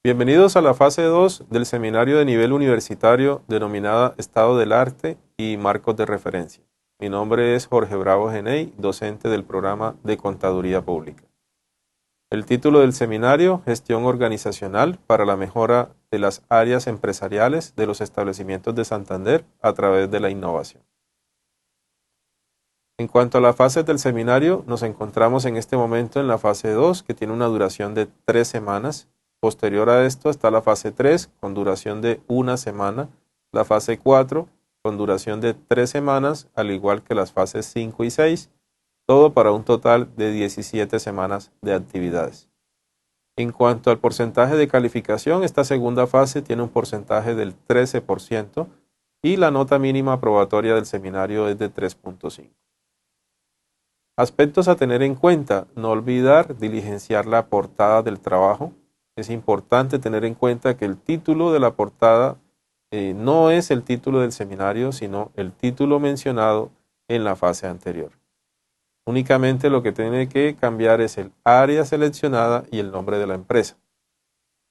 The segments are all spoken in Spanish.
Bienvenidos a la fase 2 del seminario de nivel universitario denominada Estado del Arte y Marcos de Referencia. Mi nombre es Jorge Bravo Geney, docente del programa de Contaduría Pública. El título del seminario, Gestión Organizacional para la mejora de las áreas empresariales de los establecimientos de Santander a través de la innovación. En cuanto a las fases del seminario, nos encontramos en este momento en la fase 2, que tiene una duración de 3 semanas. Posterior a esto está la fase 3, con duración de 1 semana, la fase 4, con duración de 3 semanas, al igual que las fases 5 y 6, todo para un total de 17 semanas de actividades. En cuanto al porcentaje de calificación, esta segunda fase tiene un porcentaje del 13% y la nota mínima aprobatoria del seminario es de 3.5. Aspectos a tener en cuenta: no olvidar diligenciar la portada del trabajo. Es importante tener en cuenta que el título de la portada no es el título del seminario, sino el título mencionado en la fase anterior. Únicamente lo que tiene que cambiar es el área seleccionada y el nombre de la empresa.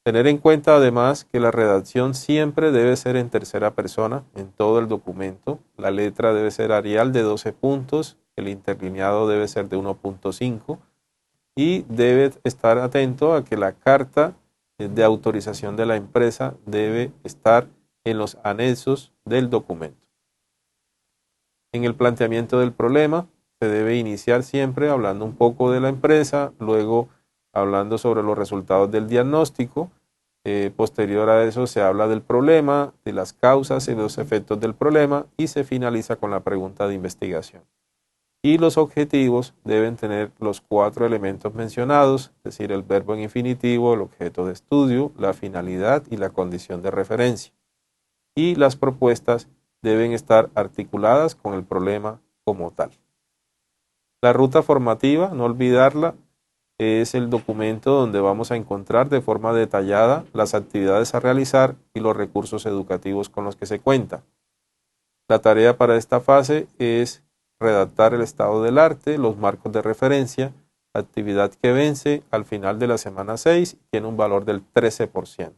Tener en cuenta además que la redacción siempre debe ser en tercera persona en todo el documento. La letra debe ser Arial de 12 puntos, el interlineado debe ser de 1.5 y debe estar atento a que la carta de autorización de la empresa debe estar en los anexos del documento. En el planteamiento del problema se debe iniciar siempre hablando un poco de la empresa, luego hablando sobre los resultados del diagnóstico. Posterior a eso se habla del problema, de las causas y los efectos del problema y se finaliza con la pregunta de investigación. Y los objetivos deben tener los 4 elementos mencionados, es decir, el verbo en infinitivo, el objeto de estudio, la finalidad y la condición de referencia. Y las propuestas deben estar articuladas con el problema como tal. La ruta formativa, no olvidarla, es el documento donde vamos a encontrar de forma detallada las actividades a realizar y los recursos educativos con los que se cuenta. La tarea para esta fase es redactar el estado del arte, los marcos de referencia, actividad que vence al final de la semana 6 y tiene un valor del 13%.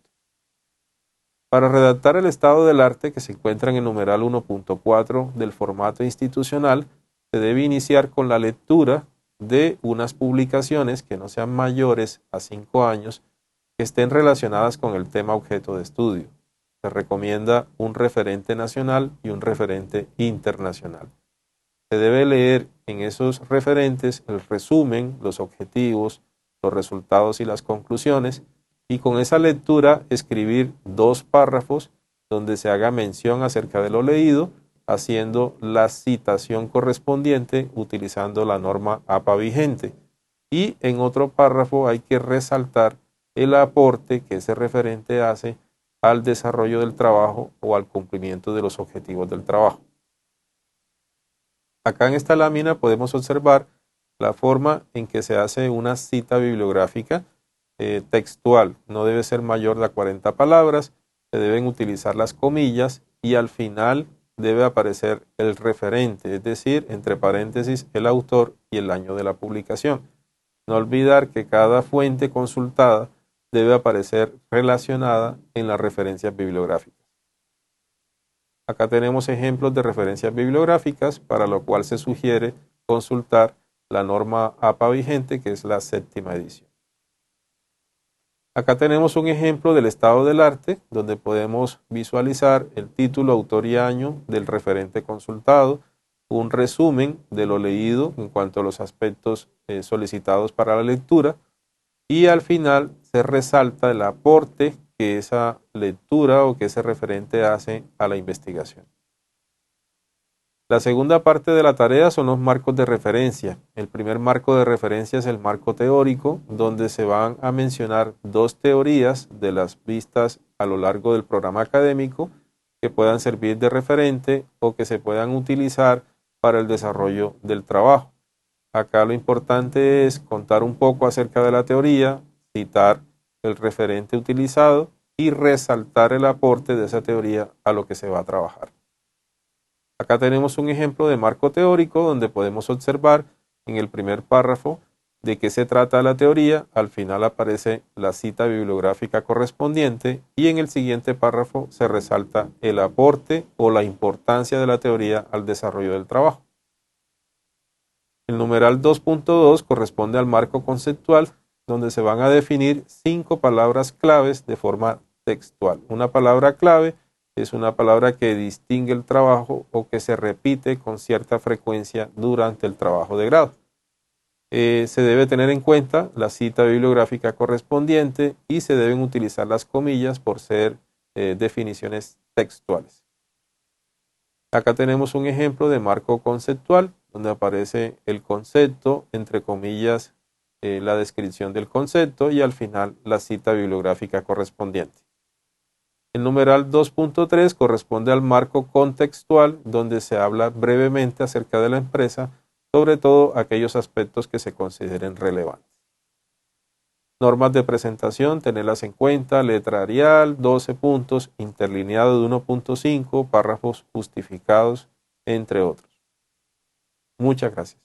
Para redactar el estado del arte, que se encuentra en el numeral 1.4 del formato institucional, se debe iniciar con la lectura de unas publicaciones que no sean mayores a 5 años, que estén relacionadas con el tema objeto de estudio. Se recomienda un referente nacional y un referente internacional. Se debe leer en esos referentes el resumen, los objetivos, los resultados y las conclusiones, y con esa lectura escribir 2 párrafos donde se haga mención acerca de lo leído, haciendo la citación correspondiente utilizando la norma APA vigente. Y en otro párrafo hay que resaltar el aporte que ese referente hace al desarrollo del trabajo o al cumplimiento de los objetivos del trabajo. Acá en esta lámina podemos observar la forma en que se hace una cita bibliográfica textual. No debe ser mayor de 40 palabras, se deben utilizar las comillas y al final debe aparecer el referente, es decir, entre paréntesis el autor y el año de la publicación. No olvidar que cada fuente consultada debe aparecer relacionada en las referencias bibliográficas. Acá tenemos ejemplos de referencias bibliográficas, para lo cual se sugiere consultar la norma APA vigente, que es la 7ª edición. Acá tenemos un ejemplo del estado del arte, donde podemos visualizar el título, autor y año del referente consultado, un resumen de lo leído en cuanto a los aspectos solicitados para la lectura, y al final se resalta el aporte que esa lectura o que ese referente hace a la investigación. La segunda parte de la tarea son los marcos de referencia. El primer marco de referencia es el marco teórico, donde se van a mencionar 2 teorías de las vistas a lo largo del programa académico que puedan servir de referente o que se puedan utilizar para el desarrollo del trabajo. Acá lo importante es contar un poco acerca de la teoría, citar el referente utilizado y resaltar el aporte de esa teoría a lo que se va a trabajar. Acá tenemos un ejemplo de marco teórico donde podemos observar en el primer párrafo de qué se trata la teoría, al final aparece la cita bibliográfica correspondiente y en el siguiente párrafo se resalta el aporte o la importancia de la teoría al desarrollo del trabajo. El numeral 2.2 corresponde al marco conceptual, donde se van a definir 5 palabras claves de forma textual. Una palabra clave es una palabra que distingue el trabajo o que se repite con cierta frecuencia durante el trabajo de grado. Se debe tener en cuenta la cita bibliográfica correspondiente y se deben utilizar las comillas por ser definiciones textuales. Acá tenemos un ejemplo de marco conceptual donde aparece el concepto, entre comillas, la descripción del concepto y al final la cita bibliográfica correspondiente. El numeral 2.3 corresponde al marco contextual donde se habla brevemente acerca de la empresa, sobre todo aquellos aspectos que se consideren relevantes. Normas de presentación, tenerlas en cuenta, letra Arial, 12 puntos, interlineado de 1.5, párrafos justificados, entre otros. Muchas gracias.